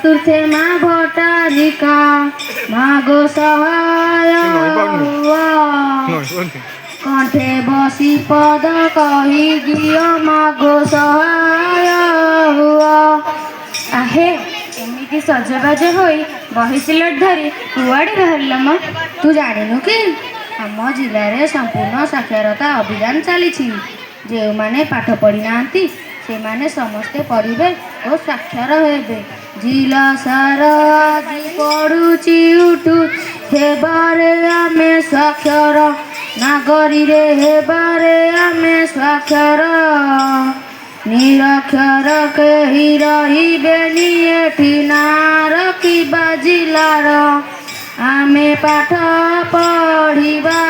চতুর্থে মা ভট্টারিকা মাগো সহায় হুয়া কণ্ঠে বসি পদ কহি দিও মাগো সহায় হুয়া। আহে ଏମିତି ସଜବାଜ ହୋଇ ବହି ସିଲଟ ଧରି କୁଆଡ଼େ ବାହାରିଲ ମ? ତୁ ଜାଣିନୁ କି ଆମ ଜିଲ୍ଲାରେ ସମ୍ପୂର୍ଣ୍ଣ ସାକ୍ଷରତା ଅଭିଯାନ ଚାଲିଛି। ଯେଉଁମାନେ ପାଠ ପଢ଼ିନାହାନ୍ତି ସେମାନେ ସମସ୍ତେ ପଢ଼ିବେ ଓ ସାକ୍ଷର ହେବେ। ଜିଲ୍ଲା ସାରା ଆଜି ପଢ଼ୁଛି ଉଠୁ ହେବାରେ ଆମେ ସାକ୍ଷର ନାଗରୀରେ ହେବାରେ ଆମେ ସାକ୍ଷର। ନିରକ୍ଷର କେହି ରହିବେନି ଏଠି ନାଁ ରଖିବା ଜିଲ୍ଲାର। ଆମେ ପାଠ ପଢ଼ିବା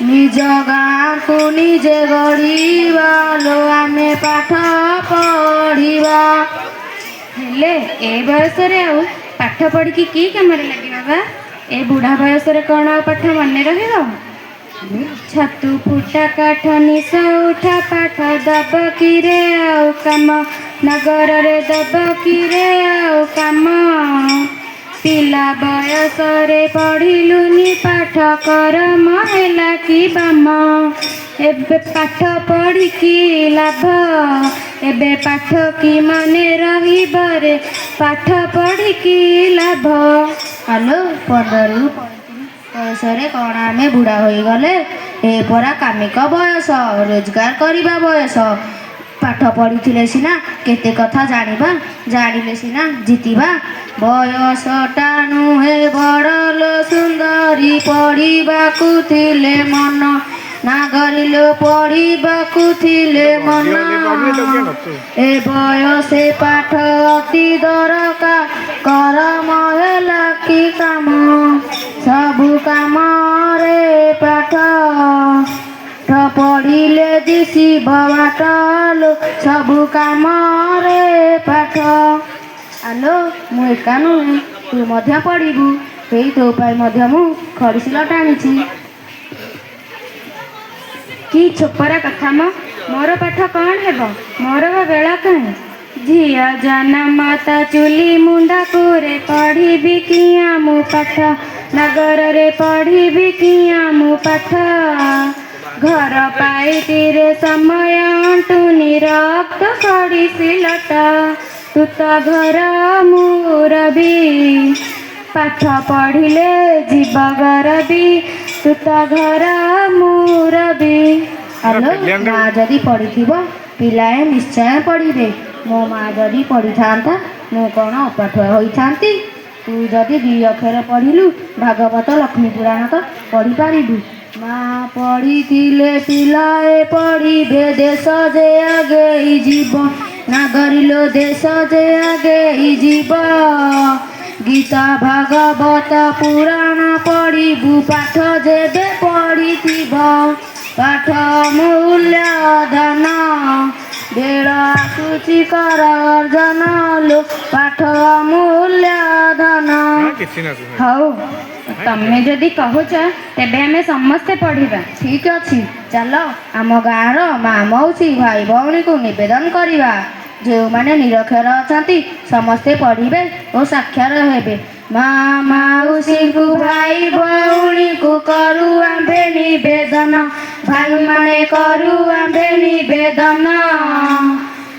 ନିଜ ଗାଁକୁ ନିଜେ ଗଢ଼ିବା ଲୋ ଆମେ ପାଠ ପଢ଼ିବା। ହେଲେ ଏ ବୟସରେ ଆଉ ପାଠ ପଢ଼ିକି କି କାମରେ ଲାଗିବା ବା? ଏ ବୁଢ଼ା ବୟସରେ କ'ଣ ଆଉ ପାଠ ମନେ ରହିବ? ଛତୁ ଫୁଟା କାଠ ନିଶ ଉଠା ପାଠ ଦବ କିରେ ଆଉ କାମ ନଗରରେ ଦବ କିରେ ଆଉ କାମ। ପିଲା ବୟସରେ ପଢ଼ିଲୁନି ପାଠ କରମ ହେଲା କି ବାମ। ଏବେ ପାଠ ପଢ଼ିକି ଲାଭ ଏବେ ପାଠ କି ମନେ ରହିବରେ ପାଠ ପଢ଼ିକି ଲାଭ। ହ୍ୟାଲୋ 15ରୁ 35 ବୟସରେ କ'ଣ ଆମେ ବୁଢ଼ା ହୋଇଗଲେ? ଏ ପରା କାମିକ ବୟସ, ରୋଜଗାର କରିବା ବୟସ। ପାଠ ପଢ଼ିଥିଲେ ସିନା କେତେ କଥା ଜାଣିବା, ଜାଣିଲେ ସିନା ଜିତିବା। ବୟସଟା ନୁହେଁ ବଡ଼ ଲୋ ସୁନ୍ଦରୀ ପଢ଼ିବାକୁ ଥିଲେ ମନ ନାଗରିଲୋ ପଢ଼ିବାକୁ ଥିଲେ ମନ। ଏ ବୟସେ ପାଠ ଅତି ଦରକାର କରମ ହେଲା କି କାମ ସବୁ କାମରେ ପାଠ ପଢ଼ିଲେ ଦିଶିବ ବାଟ ଲୋ ସବୁ କାମରେ ପାଠ। ଆଲୋ ମୁଁ ଏକା ନୁହେଁ ତୁ ମଧ୍ୟ ପଢ଼ିବୁ। ସେଇ ତୋ ପାଇଁ ମଧ୍ୟ ମୁଁ ଖଡ଼ିସିଲଟ ଆଣିଛି। କି ଛୋପରା କଥା ମ, ମୋର ପାଠ କ'ଣ ହେବ? ମୋର ବା ବେଳ କାହିଁ? ଝିଅ ଜନମ ତ ଚୁଲି ମୁଣ୍ଡକୁରେ ପଢ଼ିବି କିଆଁ ମୁଁ ପାଠ ନଗରରେ ପଢ଼ିବି କିଆଁ ମୁଁ ପାଠ। ଘର ପାଇଟିରେ ସମୟ ଅଣ୍ଟୁନି ରକ୍ତ ଖଡ଼ିସିଲଟ ତୁ ତ ଘର ମୁରବି ପାଠ ପଢ଼ିଲେ ଯିବ ଗରବି ତୁ ତ ଘର ମୁରବି। ହ୍ୟାଲୋ ମା ଯଦି ପଢ଼ିଥିବ ପିଲାଏ ନିଶ୍ଚୟ ପଢ଼ିବେ। ମୋ ମା ଯଦି ପଢ଼ିଥାନ୍ତା ମୁଁ କ'ଣ ଅପାଠୁଆ ହୋଇଥାନ୍ତି? ତୁ ଯଦି 2 ଅକ୍ଷର ପଢ଼ିଲୁ ଭାଗବତ ଲକ୍ଷ୍ମୀ ପୁରାଣ ତ ପଢ଼ିପାରିବୁ। ମା ପଢ଼ିଥିଲେ ପିଲାଏ ପଢ଼ିବେ ଦେଶ ଯେ ଆଗେଇ ଯିବ ନାଗରିଲୋ ଦେଶ ଯେ ଆଗେଇ ଯିବ। ଗୀତା ଭାଗବତ ପୁରାଣ ପଢ଼ିବୁ ପାଠ ଯେବେ ପଢ଼ିଥିବ। ପାଠ ମୂଲ୍ୟ ଧନ ବେଳ ଆସୁଛି କର ଅର୍ଜନ ଲୋ ପାଠ ମୂଲ୍ୟ ଧନ। ହଉ ତମେ ଯଦି କହୁଛ ତେବେ ଆମେ ସମସ୍ତେ ପଢ଼ିବା। ଠିକ୍ ଅଛି ଚାଲ ଆମ ଗାଁର ମା ମାଉସୀ ଭାଇ ଭଉଣୀକୁ ନିବେଦନ କରିବା ଯେଉଁମାନେ ନିରକ୍ଷର ଅଛନ୍ତି ସମସ୍ତେ ପଢ଼ିବେ ଓ ସାକ୍ଷର ହେବେ। ମା ମାଉସୀଙ୍କୁ ଭାଇ ଭଉଣୀକୁ କରୁ ଆମ୍ଭେ ନିବେଦନ ଭାଇମାନେ କରୁ ଆମ୍ଭେ ନିବେଦନ।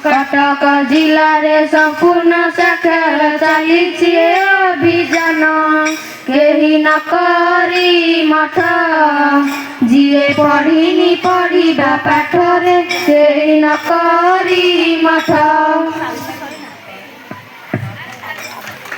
କଟକ ଜିଲ୍ଲାରେ ସମ୍ପୂର୍ଣ୍ଣ ସାକ୍ଷର ଚାଲିଛି ଏ ଅଭିଯାନ କେହି ନ କରି ମଠ ଯିଏ ପଢ଼ିନି ପଢ଼ିବା ପାଠରେ କେହି ନ କରି ମଠ।